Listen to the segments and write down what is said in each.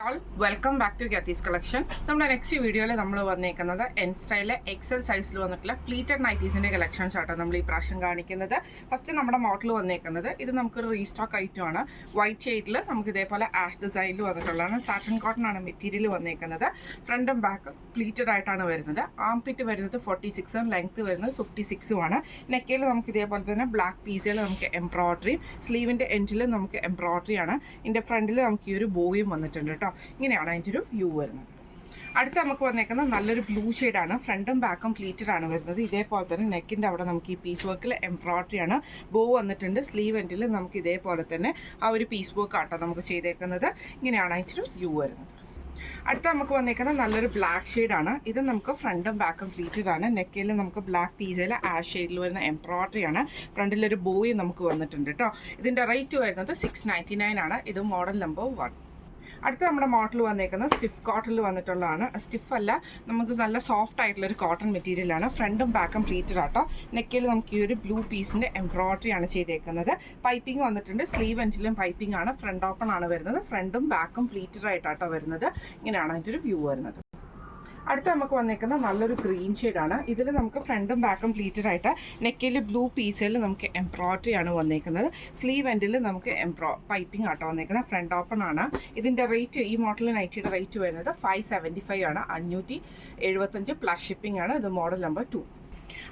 All welcome back to ഗത്തീസ് collection. നമ്മുടെ next വീഡിയോയിൽ നമ്മൾ വന്നേക്കുന്നത് എൻ സ്റ്റൈലിലെ എക്സൽ സൈസിൽ വന്നിട്ടുള്ള പ്ലീറ്റഡ് നൈറ്റീസിൻ്റെ കളക്ഷൻസ് ആട്ടോ നമ്മൾ ഈ പ്രാവശ്യം കാണിക്കുന്നത്. ഫസ്റ്റ് നമ്മുടെ മോഡൽ വന്നേക്കുന്നത് ഇത് നമുക്കൊരു റീസ്റ്റോക്ക് ഐറ്റം ആണ്. വൈറ്റ് ഷെയ്ഡിൽ നമുക്ക് ഇതേപോലെ ആഷ് ഡിസൈനിൽ വന്നിട്ടുള്ളതാണ്. സാറ്റൻ കോട്ടൺ ആണ് മെറ്റീരിയൽ വന്നേക്കുന്നത്. ഫ്രണ്ടും ബാക്കും പ്ലീറ്റഡ് ആയിട്ടാണ് വരുന്നത്. ആം പിറ്റ് വരുന്നത് 46ഉം ലെങ്ത് വരുന്നത് 56ഉം ആണ്. നെക്കയിൽ നമുക്ക് ഇതേപോലെ തന്നെ ബ്ലാക്ക് പീസിൽ നമുക്ക് എംബ്രോയിഡറി, സ്ലീവിൻ്റെ എൻഡിൽ നമുക്ക് എംബ്രോയിഡറി ആണ്. ഇതിൻ്റെ ഫ്രണ്ടിൽ നമുക്ക് ഈ ഒരു ബോയും വന്നിട്ടുണ്ട് കേട്ടോ. ഇങ്ങനെയാണ് അതിൻ്റെ ഒരു വ്യൂ വരുന്നത്. അടുത്ത് നമുക്ക് വന്നേക്കുന്നത് നല്ലൊരു ബ്ലൂ ഷെയ്ഡാണ്. ഫ്രണ്ടും ബാക്കും പ്ലീറ്റഡ് ആണ് വരുന്നത്. ഇതേപോലെ തന്നെ നെക്കിൻ്റെ അവിടെ നമുക്ക് ഈ പീസ് വർക്കിൽ എംബ്രോയിഡറി ആണ്. ബോ വന്നിട്ടുണ്ട്. സ്ലീവ് എൻഡിൽ നമുക്ക് ഇതേപോലെ തന്നെ ആ ഒരു പീസ് വർക്ക് ആട്ടോ നമുക്ക് ചെയ്തേക്കുന്നത്. ഇങ്ങനെയാണ് അതിൻ്റെ ഒരു വ്യൂ വരുന്നത്. അടുത്ത നമുക്ക് വന്നേക്കുന്നത് നല്ലൊരു ബ്ലാക്ക് ഷെയ്ഡാണ്. ഇത് നമുക്ക് ഫ്രണ്ടും ബാക്കും പ്ലീറ്റഡ് ആണ്. നെക്കിൽ നമുക്ക് ബ്ലാക്ക് പീസിൽ ആഷ് ഷെയ്ഡിൽ വരുന്ന എംബ്രോയിഡറി ആണ്. ഫ്രണ്ടിലൊരു ബോയ് നമുക്ക് വന്നിട്ടുണ്ട് കേട്ടോ. ഇതിൻ്റെ റേറ്റ് വരുന്നത് 699 ആണ്. ഇത് മോഡൽ നമ്പർ 1. അടുത്ത നമ്മുടെ മോഡൽ വന്നേക്കുന്നത് സ്റ്റിഫ് കോട്ടണിൽ വന്നിട്ടുള്ളതാണ്. സ്റ്റിഫ് അല്ല, നമുക്ക് നല്ല സോഫ്റ്റ് ആയിട്ടുള്ളൊരു കോട്ടൺ മെറ്റീരിയലാണ്. ഫ്രണ്ടും ബാക്കും പ്ലീറ്റഡ് ആട്ടോ. നെക്കിൽ നമുക്ക് ഈ ഒരു ബ്ലൂ പീസിൻ്റെ എംബ്രോയിഡറി ആണ് ചെയ്തേക്കുന്നത്. പൈപ്പിംഗ് വന്നിട്ടുണ്ട്. സ്ലീവ് എൻഡിലും പൈപ്പിംഗ് ആണ്. ഫ്രണ്ട് ഓപ്പൺ ആണ് വരുന്നത്. ഫ്രണ്ടും ബാക്കും പ്ലീറ്റഡ് ആയിട്ടാട്ടോ വരുന്നത്. ഇങ്ങനെയാണ് അതിൻ്റെ ഒരു വ്യൂ വരുന്നത്. അടുത്ത നമുക്ക് വന്നേക്കുന്ന നല്ലൊരു ഗ്രീൻ ഷെയ്ഡാണ്. ഇതിൽ നമുക്ക് ഫ്രണ്ടും ബാക്കും പ്ലീറ്റഡ് ആയിട്ട് നെക്കിൽ ബ്ലൂ പീസിൽ നമുക്ക് എംബ്രോയിഡറി ആണ് വന്നേക്കുന്നത്. സ്ലീവ് എൻഡിൽ നമുക്ക് പൈപ്പിംഗ് ആട്ടോ വന്നേക്കുന്നത്. ഫ്രണ്ട് ഓപ്പൺ ആണ്. ഇതിൻ്റെ റേറ്റ്, ഈ മോഡൽ നൈറ്റിയുടെ റേറ്റ് വരുന്നത് 575 ആണ്. 575 പ്ലസ് ഷിപ്പിംഗ് ആണ്. ഇത് മോഡൽ നമ്പർ 2.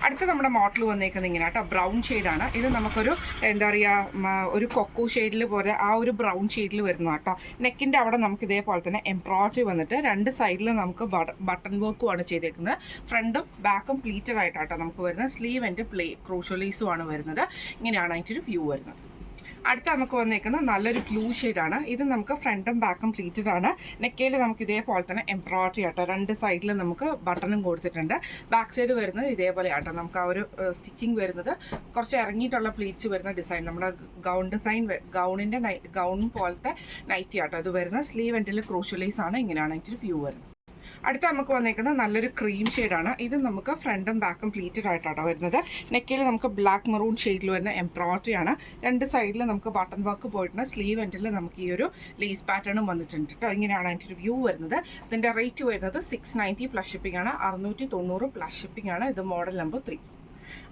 അടുത്ത നമ്മുടെ മോഡൽ വന്നേക്കുന്നത് ഇങ്ങനെ കേട്ടോ. ബ്രൗൺ ഷെയ്ഡാണ്. ഇത് നമുക്കൊരു എന്താ പറയുക, ഒരു കൊക്കോ ഷെയ്ഡിൽ പോലെ ആ ഒരു ബ്രൗൺ ഷെയ്ഡിൽ വരുന്ന കേട്ടോ. നെക്കിൻ്റെ അവിടെ നമുക്ക് ഇതേപോലെ തന്നെ എംബ്രോയിഡറി വന്നിട്ട് രണ്ട് സൈഡിൽ നമുക്ക് ബട്ടൺ വർക്കുമാണ് ചെയ്തേക്കുന്നത്. ഫ്രണ്ടും ബാക്കും പ്ലീറ്റഡ് ആയിട്ടാട്ടോ നമുക്ക് വരുന്നത്. സ്ലീവ് ആൻഡ് ക്രൂഷ്യലീസും ആണ് വരുന്നത്. ഇങ്ങനെയാണ് അതിൻ്റെ ഒരു വ്യൂ വരുന്നത്. അടുത്ത നമുക്ക് വന്നേക്കുന്നത് നല്ലൊരു ബ്ലൂ ഷെയ്ഡാണ്. ഇത് നമുക്ക് ഫ്രണ്ടും ബാക്കും പ്ലീറ്റഡ് ആണ്. നെക്കയിൽ നമുക്ക് ഇതേപോലെ തന്നെ എംബ്രോയിഡറി ആട്ടോ. രണ്ട് സൈഡിൽ നമുക്ക് ബട്ടണും കൊടുത്തിട്ടുണ്ട്. ബാക്ക് സൈഡ് വരുന്നത് ഇതേപോലെ ആട്ടോ. നമുക്ക് ആ ഒരു സ്റ്റിച്ചിങ് വരുന്നത് കുറച്ച് ഇറങ്ങിയിട്ടുള്ള പ്ലീറ്റ്സ് വരുന്ന ഡിസൈൻ, നമ്മുടെ ഗൗൺ ഡിസൈൻ, ഗൗൺ പോലത്തെ നൈറ്റി ആട്ടോ ഇത് വരുന്നത്. സ്ലീവ് എൻഡിൽ ക്രൂഷ്യലൈസ് ആണ്. ഇങ്ങനെയാണ് അതിൻ്റെ വ്യൂ വരുന്നത്. അടുത്ത നമുക്ക് വന്നേക്കുന്നത് നല്ലൊരു ക്രീം ഷെയ്ഡാണ്. ഇത് നമുക്ക് ഫ്രണ്ടും ബാക്കും പ്ലീറ്റഡ് ആയിട്ടാണ് വരുന്നത്. നെക്കിൽ നമുക്ക് ബ്ലാക്ക് മെറൂൺ ഷെയ്ഡിൽ വരുന്ന എംബ്രോയിഡറി ആണ്. രണ്ട് സൈഡിൽ നമുക്ക് ബട്ടൺ വർക്ക് പോയിട്ടുണ്ട്. സ്ലീവ് എൻഡിൽ നമുക്ക് ഈ ഒരു ലേസ് പാറ്റേണും വന്നിട്ടുണ്ട് കേട്ടോ. ഇങ്ങനെയാണ് അതിൻ്റെ ഒരു വ്യൂ വരുന്നത്. ഇതിൻ്റെ റേറ്റ് വരുന്നത് 690 പ്ലസ് ഷിപ്പിംഗ് ആണ്. 690 പ്ലസ് ഷിപ്പിംഗ് ആണ്. ഇത് മോഡൽ നമ്പർ 3.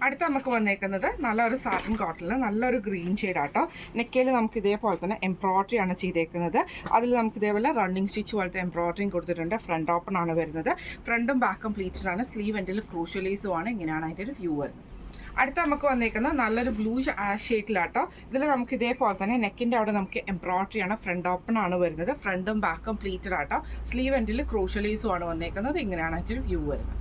അടുത്ത നമുക്ക് വന്നേക്കുന്നത് നല്ലൊരു സാറ്റൻ കോട്ടണിൽ നല്ലൊരു ഗ്രീൻ ഷെയ്ഡാട്ടോ. നെക്കയിൽ നമുക്ക് ഇതേപോലെ തന്നെ എംബ്രോയിഡറി ആണ് ചെയ്തേക്കുന്നത്. അതിൽ നമുക്ക് ഇതേപോലെ റണ്ണിങ് സ്റ്റിച്ച് പോലത്തെ എംബ്രോയിഡറിയും കൊടുത്തിട്ടുണ്ട്. ഫ്രണ്ട് ഓപ്പൺ ആണ് വരുന്നത്. ഫ്രണ്ടും ബാക്കും പ്ലീറ്റഡ് ആണ്. സ്ലീവ് എൻഡിൽ ക്രൂഷ്യലൈസും ആണ്. ഇങ്ങനെയാണ് അതിൻ്റെ ഒരു വ്യൂ വരുന്നത്. അടുത്ത നമുക്ക് വന്നേക്കുന്നത് നല്ലൊരു ബ്ലൂ ആഷ് ഷെയ്ഡിലാട്ടോ. ഇതിൽ നമുക്ക് ഇതേപോലെ തന്നെ നെക്കിൻ്റെ അവിടെ നമുക്ക് എംബ്രോയിഡറി ആണ്. ഫ്രണ്ട് ഓപ്പൺ ആണ് വരുന്നത്. ഫ്രണ്ടും ബാക്കും പ്ലീറ്റഡ് ആട്ടോ. സ്ലീവ് എൻഡിൽ ക്രൂഷ്യലൈസും ആണ് വന്നേക്കുന്നത്. ഇങ്ങനെയാണ് അതിൻ്റെ ഒരു വ്യൂ വരുന്നത്.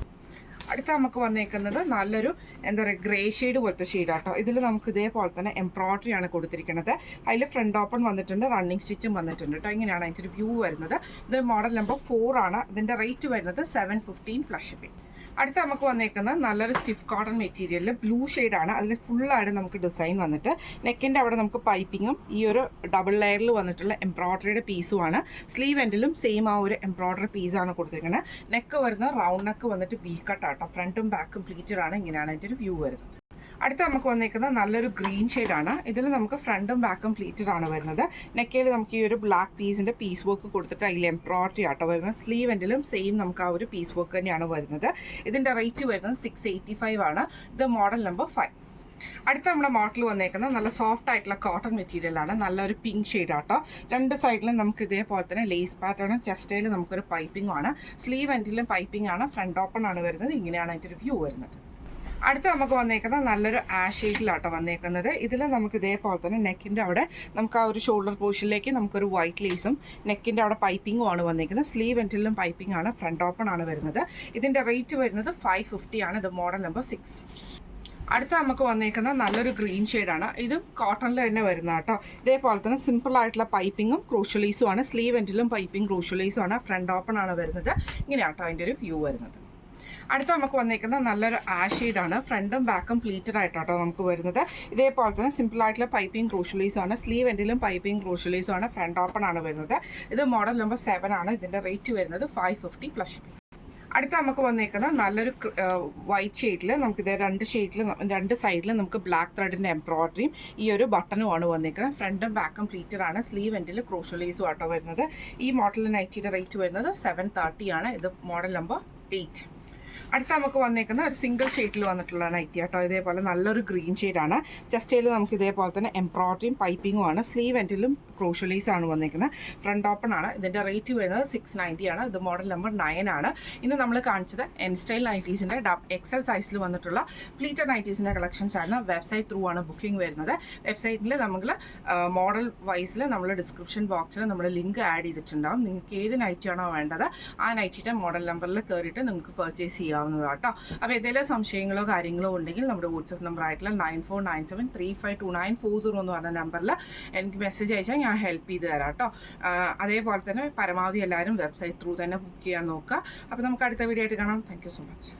അടുത്ത നമുക്ക് വന്നേക്കുന്നത് നല്ലൊരു എന്താ പറയുക, ഗ്രേ ഷെയ്ഡ് പോലത്തെ ഷെയ്ഡാട്ടോ. ഇതിൽ നമുക്ക് ഇതേപോലെ തന്നെ എംബ്രോയിഡറി ആണ് കൊടുത്തിരിക്കുന്നത്. അതിൽ ഫ്രണ്ട് ഓപ്പൺ വന്നിട്ടുണ്ട്. റണ്ണിങ് സ്റ്റിച്ചും വന്നിട്ടുണ്ട് കേട്ടോ. ഇങ്ങനെയാണ് അതിൻ്റെ ഒരു വ്യൂ വരുന്നത്. ഇത് മോഡൽ നമ്പർ 4 ആണ്. ഇതിൻ്റെ റേറ്റ് വരുന്നത് 715 പ്ലസ് ഷിപ്പിംഗ്. അടുത്ത നമുക്ക് വന്നേക്കുന്നത് നല്ലൊരു സ്റ്റിഫ് കോട്ടൺ മെറ്റീരിയലിൽ ബ്ലൂ ഷെയ്ഡാണ്. അതിൽ ഫുള്ളായിട്ട് നമുക്ക് ഡിസൈൻ വന്നിട്ട് നെക്കിൻ്റെ അവിടെ നമുക്ക് പൈപ്പിങ്ങും ഈ ഒരു ഡബിൾ ലെയറിൽ വന്നിട്ടുള്ള എംബ്രോയിഡറിയുടെ പീസുമാണ്. സ്ലീവ് എൻഡിലും സെയിം ആ ഒരു എംബ്രോയിഡറി പീസാണ് കൊടുത്തിരിക്കുന്നത്. നെക്ക് വരുന്നത് റൗണ്ട് നെക്ക് വന്നിട്ട് വി കട്ടാട്ടോ. ഫ്രണ്ടും ബാക്കും പ്ലീറ്റഡ് ആണ്. ഇങ്ങനെയാണ് അതിൻ്റെ ഒരു വ്യൂ വരുന്നത്. അടുത്ത നമുക്ക് വന്നേക്കുന്നത് നല്ലൊരു ഗ്രീൻ ഷെയ്ഡാണ്. ഇതിൽ നമുക്ക് ഫ്രണ്ടും ബാക്കും പ്ലീറ്റഡ് ആണ് വരുന്നത്. നെക്കയിൽ നമുക്ക് ഈ ഒരു ബ്ലാക്ക് പീസിൻ്റെ പീസ് വർക്ക് കൊടുത്തിട്ട് അതിൽ എംബ്രോയിഡറി ആട്ടോ വരുന്നത്. സ്ലീവ് എൻഡിലും സെയിം നമുക്ക് ആ ഒരു പീസ് വർക്ക് തന്നെയാണ് വരുന്നത്. ഇതിൻ്റെ റേറ്റ് വരുന്നത് 685 ആണ്. ഇത് മോഡൽ നമ്പർ 5. അടുത്ത നമ്മുടെ മോഡൽ വന്നേക്കുന്നത് നല്ല സോഫ്റ്റ് ആയിട്ടുള്ള കോട്ടൺ മെറ്റീരിയലാണ്. നല്ലൊരു പിങ്ക് ഷെയ്ഡാട്ടോ. രണ്ട് സൈഡിലും നമുക്ക് ഇതേപോലെ തന്നെ ലേസ് പാറ്റേണും ചെസ്റ്റയിൽ നമുക്കൊരു പൈപ്പിംഗും ആണ്. സ്ലീവ് എൻഡിലും പൈപ്പിംഗ് ആണ്. ഫ്രണ്ട് ഓപ്പൺ ആണ് വരുന്നത്. ഇങ്ങനെയാണ് അതിൻ്റെ ഒരു വ്യൂ വരുന്നത്. അടുത്ത നമുക്ക് വന്നേക്കുന്നത് നല്ലൊരു ആഷ് ഷെയ്ഡിലാട്ടോ വന്നേക്കുന്നത്. ഇതിൽ നമുക്ക് ഇതേപോലെ തന്നെ നെക്കിൻ്റെ അവിടെ നമുക്ക് ആ ഒരു ഷോൾഡർ പോർഷനിലേക്ക് നമുക്കൊരു വൈറ്റ് ലേസും നെക്കിൻ്റെ അവിടെ പൈപ്പിങ്ങും ആണ് വന്നേക്കുന്നത്. സ്ലീവ് എൻഡിലും പൈപ്പിംഗ് ആണ്. ഫ്രണ്ട് ഓപ്പൺ ആണ് വരുന്നത്. ഇതിൻ്റെ റേറ്റ് വരുന്നത് 550 ആണ്. ഇത് മോഡൽ നമ്പർ 6. അടുത്ത നമുക്ക് വന്നേക്കുന്നത് നല്ലൊരു ഗ്രീൻ ഷെയ്ഡാണ്. ഇതും കോട്ടണിൽ തന്നെ വരുന്ന കേട്ടോ. ഇതേപോലെ തന്നെ സിമ്പിൾ ആയിട്ടുള്ള പൈപ്പിങ്ങും ക്രൂഷ്യലൈസും ആണ്. സ്ലീവ് എൻഡിലും പൈപ്പിംഗ് ക്രൂഷ്യലൈസും ആണ്. ഫ്രണ്ട് ഓപ്പൺ ആണ് വരുന്നത്. ഇങ്ങനെയാട്ടോ അതിൻ്റെ ഒരു വ്യൂ വരുന്നത്. അടുത്ത നമുക്ക് വന്നേക്കുന്നത് നല്ലൊരു ആഷ് ഷെയ്ഡാണ്. ഫ്രണ്ടും ബാക്കും പ്ലീറ്റഡ് ആയിട്ടാട്ടോ നമുക്ക് വരുന്നത്. ഇതേപോലെ തന്നെ സിമ്പിൾ ആയിട്ടുള്ള പൈപ്പിംഗ് ക്രൂഷ്യലൈസും ആണ്. സ്ലീവ് എൻഡിലും പൈപ്പിംഗ് ക്രൂഷ്യലൈസും ആണ്. ഫ്രണ്ട് ഓപ്പൺ ആണ് വരുന്നത്. ഇത് മോഡൽ നമ്പർ 7 ആണ്. ഇതിൻ്റെ റേറ്റ് വരുന്നത് 550 പ്ലസ് ഷിപ്പിംഗ്. അടുത്ത നമുക്ക് വന്നേക്കുന്നത് നല്ലൊരു വൈറ്റ് ഷെയ്ഡിൽ നമുക്കിത് രണ്ട് സൈഡിലും നമുക്ക് ബ്ലാക്ക് ത്രെഡിൻ്റെ എംബ്രോയിഡറിയും ഈ ഒരു ബട്ടണുമാണ് വന്നേക്കുന്നത്. ഫ്രണ്ടും ബാക്കും പ്ലീറ്റഡ് ആണ്. സ്ലീവ് എൻഡിൽ ക്രോഷോ ലേസും ആട്ടോ വരുന്നത്. ഈ മോഡൽ നൈറ്റിയുടെ റേറ്റ് വരുന്നത് 730 ആണ്. ഇത് മോഡൽ നമ്പർ 8. അടുത്ത നമുക്ക് വന്നേക്കുന്ന ഒരു സിംഗിൾ ഷെയ്ഡിൽ വന്നിട്ടുള്ള നൈറ്റി കേട്ടോ. ഇതേപോലെ നല്ലൊരു ഗ്രീൻ ഷെയ്ഡാണ്. ചെസ്റ്റയിൽ നമുക്ക് ഇതേപോലെ തന്നെ എംബ്രോയിഡറിയും പൈപ്പിങ്ങും ആണ്. സ്ലീവ് എൻഡിലും ക്രോഷോ ലേസ് ആണ് വന്നേക്കുന്നത്. ഫ്രണ്ട് ഓപ്പൺ ആണ്. ഇതിൻ്റെ റേറ്റ് വരുന്നത് 690 ആണ്. ഇത് മോഡൽ നമ്പർ 9 ആണ്. ഇന്ന് നമ്മൾ കാണിച്ചത് എൻ സ്റ്റൈൽ നൈറ്റീസിൻ്റെ എക്സൽ സൈസിൽ വന്നിട്ടുള്ള പ്ലീറ്റഡ് നൈറ്റീസിൻ്റെ കളക്ഷൻസ് ആണ്. വെബ്സൈറ്റ് ത്രൂ ആണ് ബുക്കിംഗ് വരുന്നത്. വെബ്സൈറ്റിൽ നമ്മൾ മോഡൽ വൈസിൽ നമ്മൾ ഡിസ്ക്രിപ്ഷൻ ബോക്സിൽ നമ്മൾ ലിങ്ക് ആഡ് ചെയ്തിട്ടുണ്ടാകും. നിങ്ങൾക്ക് ഏത് നൈറ്റിയാണോ വേണ്ടത് ആ നൈറ്റിയുടെ മോഡൽ നമ്പറിൽ കയറിയിട്ട് നിങ്ങൾക്ക് പർച്ചേസ് ചെയ്യാവുന്നതാണ് കേട്ടോ. അപ്പോൾ എന്തെങ്കിലും സംശയങ്ങളോ കാര്യങ്ങളോ ഉണ്ടെങ്കിൽ നമ്മുടെ വാട്സപ്പ് നമ്പർ ആയിട്ടുള്ള 9497352940 എന്ന് പറഞ്ഞ നമ്പറിൽ എനിക്ക് മെസ്സേജ് അയച്ചാൽ ഞാൻ ഹെൽപ്പ് ചെയ്ത് തരാം കേട്ടോ. അതേപോലെ തന്നെ പരമാവധി എല്ലാവരും വെബ്സൈറ്റ് ത്രൂ തന്നെ ബുക്ക് ചെയ്യാൻ നോക്കുക. അപ്പോൾ നമുക്ക് അടുത്ത വീഡിയോ ആയിട്ട് കാണാം. Thank you so much.